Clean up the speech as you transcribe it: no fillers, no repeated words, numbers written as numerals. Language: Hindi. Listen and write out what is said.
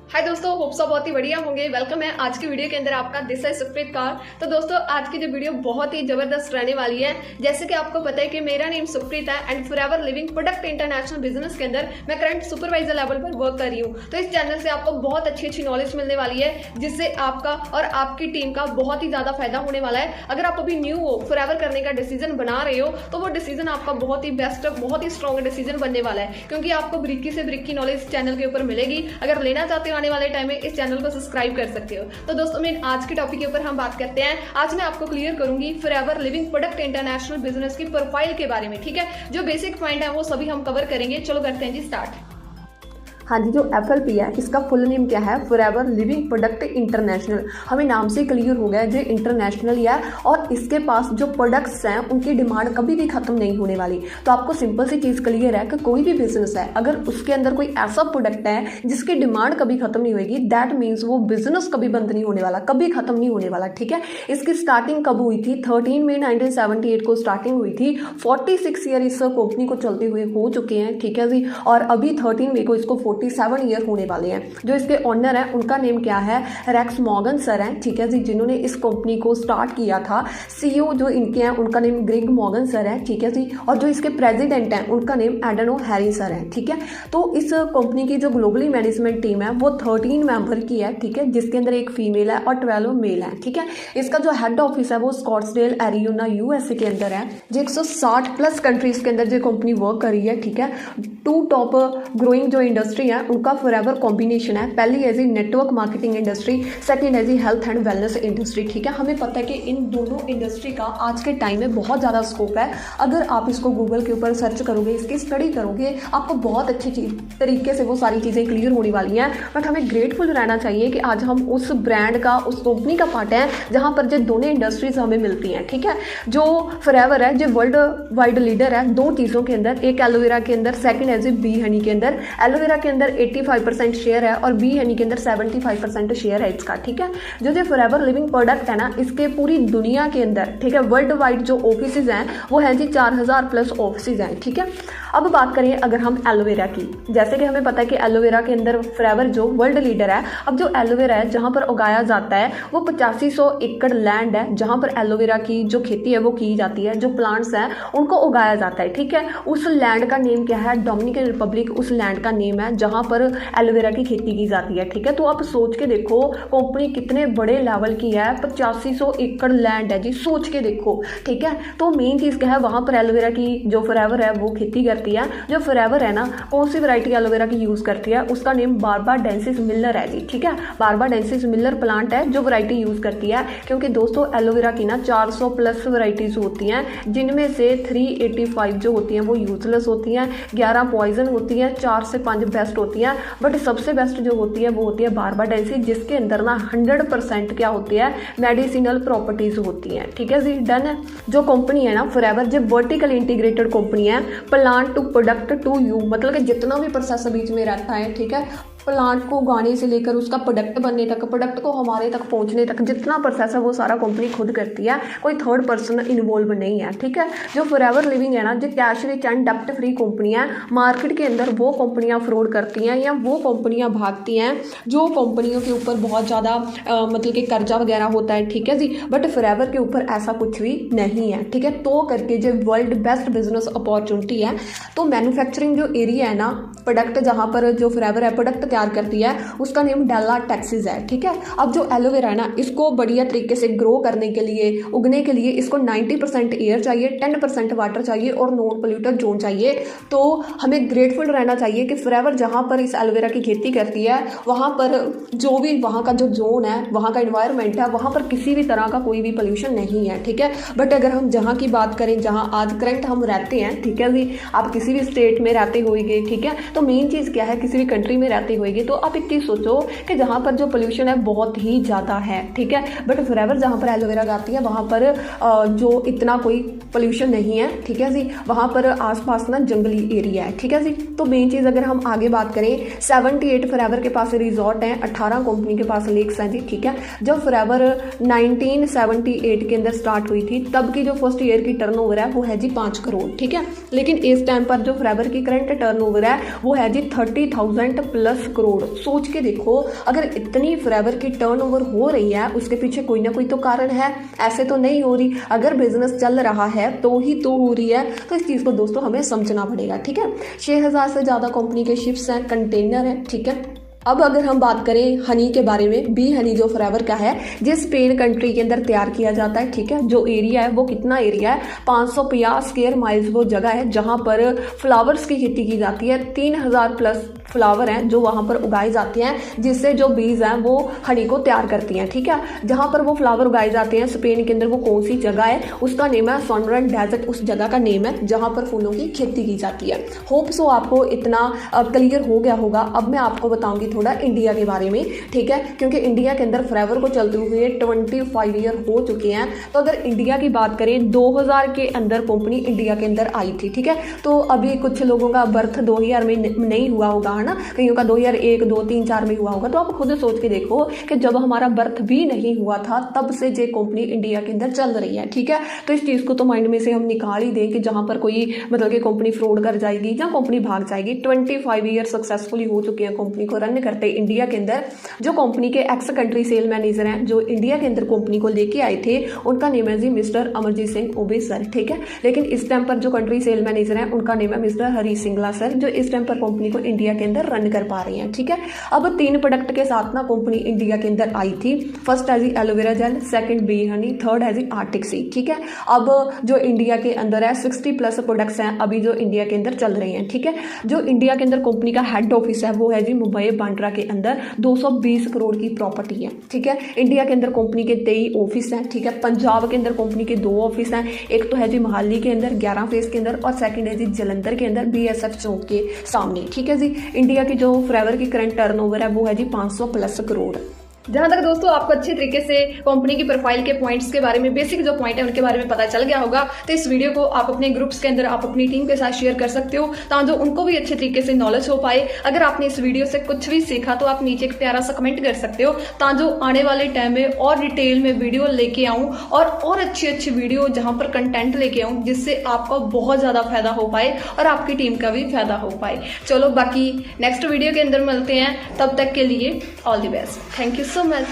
हाय दोस्तों, होप सब बहुत ही बढ़िया होंगे। वेलकम है आज की वीडियो के अंदर आपका। दिस है सुप्रीत कौर। तो दोस्तों आज की जो वीडियो बहुत ही जबरदस्त रहने वाली है। जैसे कि आपको पता है कि मेरा नेम सुप्रीत है and forever living product international business के अंदर मैं करंट सुपरवाइजर लेवल पर वर्क कर रही हूँ। तो इस चैनल से आपको बहुत अच्छी नॉलेज मिलने वाली है, जिससे आपका और आपकी टीम का बहुत ही ज्यादा फायदा होने वाला है। अगर आप अभी न्यू हो, फॉरएवर करने का डिसीजन बना रहे हो, तो वो डिसीजन आपका बहुत ही बेस्ट, बहुत ही स्ट्रॉन्ग डिसीजन बनने वाला है, क्योंकि आपको ब्रिकी से ब्रिकी नॉलेज चैनल के ऊपर मिलेगी। अगर लेना चाहते हो आने वाले टाइम में, इस चैनल को सब्सक्राइब कर सकते हो। तो दोस्तों मैं आज के टॉपिक के ऊपर हम बात करते हैं। आज मैं आपको क्लियर करूंगी forever living product international business की प्रोफाइल के बारे में। ठीक है, जो बेसिक पॉइंट है वो सभी हम कवर करेंगे। चलो करते हैं जी स्टार्ट। हाँ जी, जो FLP है इसका फुल नेम क्या है? Forever living product international. हमें नाम से क्लियर हो गया जो इंटरनेशनल ही है और इसके पास जो प्रोडक्ट्स हैं उनकी डिमांड कभी भी खत्म नहीं होने वाली। तो आपको सिंपल सी चीज़ क्लियर है कि कोई भी बिजनेस है, अगर उसके अंदर कोई ऐसा प्रोडक्ट है जिसकी डिमांड कभी खत्म नहीं होगी, दैट मीन्स वो बिजनेस कभी बंद नहीं होने वाला, कभी खत्म नहीं होने वाला। ठीक है, इसकी स्टार्टिंग कब हुई थी? 13 मई 1978 को स्टार्टिंग हुई थी। 46 ईयर इस कंपनी को चलते हुए हो चुके हैं। ठीक है जी, और अभी 13 मई को इसको 47 ईयर होने वाले हैं। जो इसके ओनर हैं उनका नेम क्या है? रेक्स मॉर्गन सर हैं। ठीक है जी, जिन्होंने इस कंपनी को स्टार्ट किया था। CEO जो इनके हैं उनका नेम ग्रेग मॉर्गन सर है। ठीक है जी, और जो इसके प्रेसिडेंट हैं उनका नेम एडन ओ'हैरी सर है। ठीक है, तो इस कंपनी की जो ग्लोबली मैनेजमेंट टीम है वो 13 मेंबर की है। ठीक है, जिसके अंदर एक फीमेल है और 12 मेल है। ठीक है, इसका जो हेड ऑफिस है वो स्कॉट्सडेल एरिजोना USA के अंदर है। जो 160 प्लस कंट्रीज के अंदर जो कंपनी वर्क कर रही है। ठीक है, 2 टॉप ग्रोइंग जो इंडस्ट्री है उनका फॉरएवर कॉम्बिनेशन है। पहली है G network marketing industry, second है जी हेल्थ एंड वेलनेस इंडस्ट्री। ठीक है, हमें पता है कि इन दोनों इंडस्ट्री का आज के टाइम में बहुत ज़्यादा स्कोप है। अगर आप इसको गूगल के ऊपर सर्च करोगे, इसकी स्टडी करोगे, आपको बहुत अच्छी तरीके से वो सारी चीज़ें क्लियर होने वाली हैं। बट हमें ग्रेटफुल रहना चाहिए कि आज हम उस ब्रांड का, उस कंपनी का पार्ट है जहाँ पर जो दोनों इंडस्ट्रीज हमें मिलती हैं। ठीक है, जो फॉरएवर है जो वर्ल्ड वाइड लीडर है 2 चीज़ों के अंदर, एक एलोवेरा के अंदर, सेकंड है जी बी हनी के अंदर। एलोवेरा के अंदर 85% शेयर है और बी हनी के अंदर 75% शेयर है इसका। ठीक है, जो फॉरएवर लिविंग प्रोडक्ट है ना, इसके पूरी दुनिया के अंदर, ठीक है, वर्ल्ड वाइड जो ऑफिसेज हैं वो है जी 4000 प्लस ऑफिसेज हैं। ठीक है, अब बात करें अगर हम एलोवेरा की, जैसे कि हमें पता है कि एलोवेरा के अंदर फॉरएवर जो वर्ल्ड लीडर है। अब जो एलोवेरा है जहाँ पर उगाया जाता है वो 8500 एकड़ लैंड है जहाँ पर एलोवेरा की जो खेती है वो की जाती है, जो प्लांट्स हैं उनको उगाया जाता है। ठीक है, उस लैंड का नेम क्या है? डोमिनिकन रिपब्लिक उस लैंड का नेम है जहाँ पर एलोवेरा की खेती की जाती है। ठीक है, तो आप सोच के देखो कंपनी कितने बड़े लेवल की है। 8500 एकड़ लैंड है जी, सोच के देखो। ठीक है, तो मेन चीज़ क्या है? वहाँ पर एलोवेरा की जो फॉरएवर है वो खेती करती है। जो फॉरएवर है ना, कौन सी वैरायटी एलोवेरा की यूज़ करती है? उसका नेम बारबाडेंसिस मिलर है जी। ठीक है, बारबाडेंसिस मिलर प्लांट है जो वैरायटी यूज़ करती है। क्योंकि दोस्तों एलोवेरा की ना 400 प्लस वैरायटीज होती हैं, जिनमें से 385 जो होती हैं वो यूजलेस होती हैं, 11 पॉइजन होती हैं, 4 से 5 बेस्ट होती हैं। बट सबसे बेस्ट जो होती है वो होती है बारबाडेंसिस, जिसके अंदर ना 100% क्या होती है? मेडिसिनल प्रॉपर्टीज होती हैं। ठीक है जी, डन है। जो कंपनी है ना फॉरएवर, जो वर्टिकल इंटीग्रेटेड कंपनी है, plant to product to you, मतलब कि जितना भी प्रोसेस बीच में रहता है, ठीक है, प्लांट को उगाने से लेकर उसका प्रोडक्ट बनने तक, प्रोडक्ट को हमारे तक पहुंचने तक जितना प्रोसेस है वो सारा कंपनी खुद करती है, कोई थर्ड पर्सन इन्वॉल्व नहीं है। ठीक है, जो फॉरएवर लिविंग है ना, जो कैश रिच एंड डेप्ट फ्री कंपनी है, मार्केट के अंदर वो कंपनियां फ्रॉड करती हैं या वो कंपनियां भागती हैं जो कंपनियों के ऊपर बहुत ज़्यादा मतलब कि कर्जा वगैरह होता है। ठीक है जी, बट फॉरएवर के ऊपर ऐसा कुछ भी नहीं है। ठीक है, तो करके जो वर्ल्ड बेस्ट बिजनेस अपॉर्चुनिटी है, तो मैन्युफैक्चरिंग जो एरिया है ना, प्रोडक्ट जहाँ पर जो फॉरएवर है प्रोडक्ट तैयार करती है, उसका नेम डेला टेक्सास है। ठीक है, अब जो एलोवेरा है ना, इसको बढ़िया तरीके से ग्रो करने के लिए, उगने के लिए इसको 90% एयर चाहिए, 10% वाटर चाहिए और नॉन पोल्यूटेड जोन चाहिए। तो हमें ग्रेटफुल रहना चाहिए कि फॉरएवर जहाँ पर इस एलोवेरा की खेती करती है वहाँ पर जो भी वहाँ का जो जोन है, वहाँ का इन्वायरमेंट है, वहाँ पर किसी भी तरह का कोई भी पोल्यूशन नहीं है। ठीक है, बट अगर हम जहाँ की बात करें, जहाँ आज करंट हम रहते हैं, ठीक है जी, आप किसी भी स्टेट में रहते होइए, ठीक है, तो मेन चीज़ क्या है? किसी भी कंट्री में रहते होइए तो आप एक चीज़ सोचो कि जहाँ पर जो पोल्यूशन है बहुत ही ज़्यादा है। ठीक है, बट फॉरएवर जहाँ पर एलोवेरा गाती है वहाँ पर जो इतना कोई पोल्यूशन नहीं है। ठीक है जी, वहाँ पर आसपास ना जंगली एरिया है। ठीक है जी, तो मेन चीज़ अगर हम आगे बात करें, 78 फॉरएवर के पास रिजॉर्ट हैं, 18 कंपनी के पास लेक्स हैं जी। ठीक है, जब फॉरएवर 1978 के अंदर स्टार्ट हुई थी तब की जो फर्स्ट ईयर की टर्नओवर है वो है जी 5 करोड़। ठीक है, लेकिन इस टाइम पर जो फॉरएवर की करंट टर्नओवर है वो है जी 30,000 प्लस करोड़। सोच के देखो, अगर इतनी फॉरएवर की टर्नओवर हो रही है उसके पीछे कोई ना कोई तो कारण है, ऐसे तो नहीं हो रही। अगर बिजनेस चल रहा है तो ही तो हो रही है। तो इस चीज़ को दोस्तों हमें समझना पड़ेगा, ठीक है। 6000 से ज़्यादा कंपनी के शिप्स हैं, कंटेनर हैं, ठीक है। अब अगर हम बात करें हनी के बारे में, बी हनी जो फॉरएवर का है, जिस स्पेन कंट्री के अंदर तैयार किया जाता है, ठीक है। जो एरिया है वो कितना एरिया है, 550 स्क्वायर माइल्स वो जगह है जहां पर फ्लावर्स की खेती की जाती है। 3000 प्लस फ्लावर हैं जो वहां पर उगाए जाते हैं, जिससे जो बीज हैं वो हनी को तैयार करती हैं, ठीक है। जहां पर वो फ्लावर उगाए जाते हैं स्पेन के अंदर, वो कौन सी जगह है, उसका नेम है सॉनरन डेजर्ट। उस जगह का नेम है जहां पर फूलों की खेती की जाती है। होप सो आपको इतना क्लियर हो गया होगा। अब मैं आपको बताऊंगी थोड़ा इंडिया के बारे में, ठीक है, क्योंकि इंडिया के अंदर फॉरएवर को चलते हुए 25 ईयर हो चुके हैं। तो अगर इंडिया की बात करें, 2000 के अंदर कंपनी इंडिया के अंदर आई थी, ठीक है। तो अभी कुछ लोगों का बर्थ 2000 में नहीं हुआ होगा, है ना, कईयों का 2001, 2, 3, 4 में हुआ होगा। तो आप खुद सोच के देखो कि जब हमारा बर्थ भी नहीं हुआ था तब से ये कंपनी इंडिया के अंदर चल रही है, ठीक है। तो इस चीज़ को तो माइंड में से हम निकाल ही दें कि जहाँ पर कोई मतलब कि कंपनी फ्रॉड कर जाएगी या कंपनी भाग जाएगी। 25 ईयर सक्सेसफुली हो चुके हैं कंपनी को रन करते इंडिया के अंदर। जो कंपनी के एक्स कंट्री सेल मैनेजर हैं जो इंडिया के अंदर कंपनी को लेके आए थे, उनका नेम है जी मिस्टर अमरजीत सिंह ओबे सर, ठीक है। लेकिन इस टाइम पर जो कंट्री सेल मैनेजर हैं उनका नेम है मिस्टर हरी सिंगला सर, जो इस टाइम पर कंपनी को इंडिया के अंदर रन कर पा रहे हैं, ठीक है। अब 3 प्रोडक्ट के साथ ना कंपनी इंडिया के अंदर आई थी। फर्स्ट है जी एलोवेरा जेल, सेकंड बी हनी, थर्ड है जी आर्टिक सी, ठीक है। अब जो इंडिया के अंदर है 60 प्लस प्रोडक्ट्स हैं अभी जो इंडिया के अंदर चल रहे हैं, ठीक है। जो इंडिया के अंदर कंपनी का हेड ऑफिस है वो है जी मुंबई बांद्रा के अंदर। 220 करोड़ की प्रॉपर्टी है, ठीक है। इंडिया के अंदर कंपनी के 23 ऑफिस हैं, ठीक है। पंजाब के अंदर कंपनी के 2 ऑफिस हैं, एक तो है जी मोहाली के अंदर 11 फेज के अंदर और सेकंड है जी जलंधर के अंदर BSF चौक के सामने, ठीक है जी। इंडिया की जो फॉरएवर की करंट टर्नओवर है वो है जी 500 प्लस करोड़। जहां तक दोस्तों आपको अच्छे तरीके से कंपनी की प्रोफाइल के पॉइंट्स के बारे में, बेसिक जो पॉइंट है उनके बारे में पता चल गया होगा, तो इस वीडियो को आप अपने ग्रुप्स के अंदर आप अपनी टीम के साथ शेयर कर सकते हो ताकि उनको भी अच्छे तरीके से नॉलेज हो पाए। अगर आपने इस वीडियो से कुछ भी सीखा तो आप नीचे एक प्यारा सा कमेंट कर सकते हो ताकि आने वाले टाइम में और डिटेल में वीडियो लेके आऊँ और अच्छी वीडियो जहाँ पर कंटेंट लेके आऊँ जिससे आपका बहुत ज़्यादा फायदा हो पाए और आपकी टीम का भी फायदा हो पाए। चलो बाकी नेक्स्ट वीडियो के अंदर मिलते हैं, तब तक के लिए all the best. Thank you so much.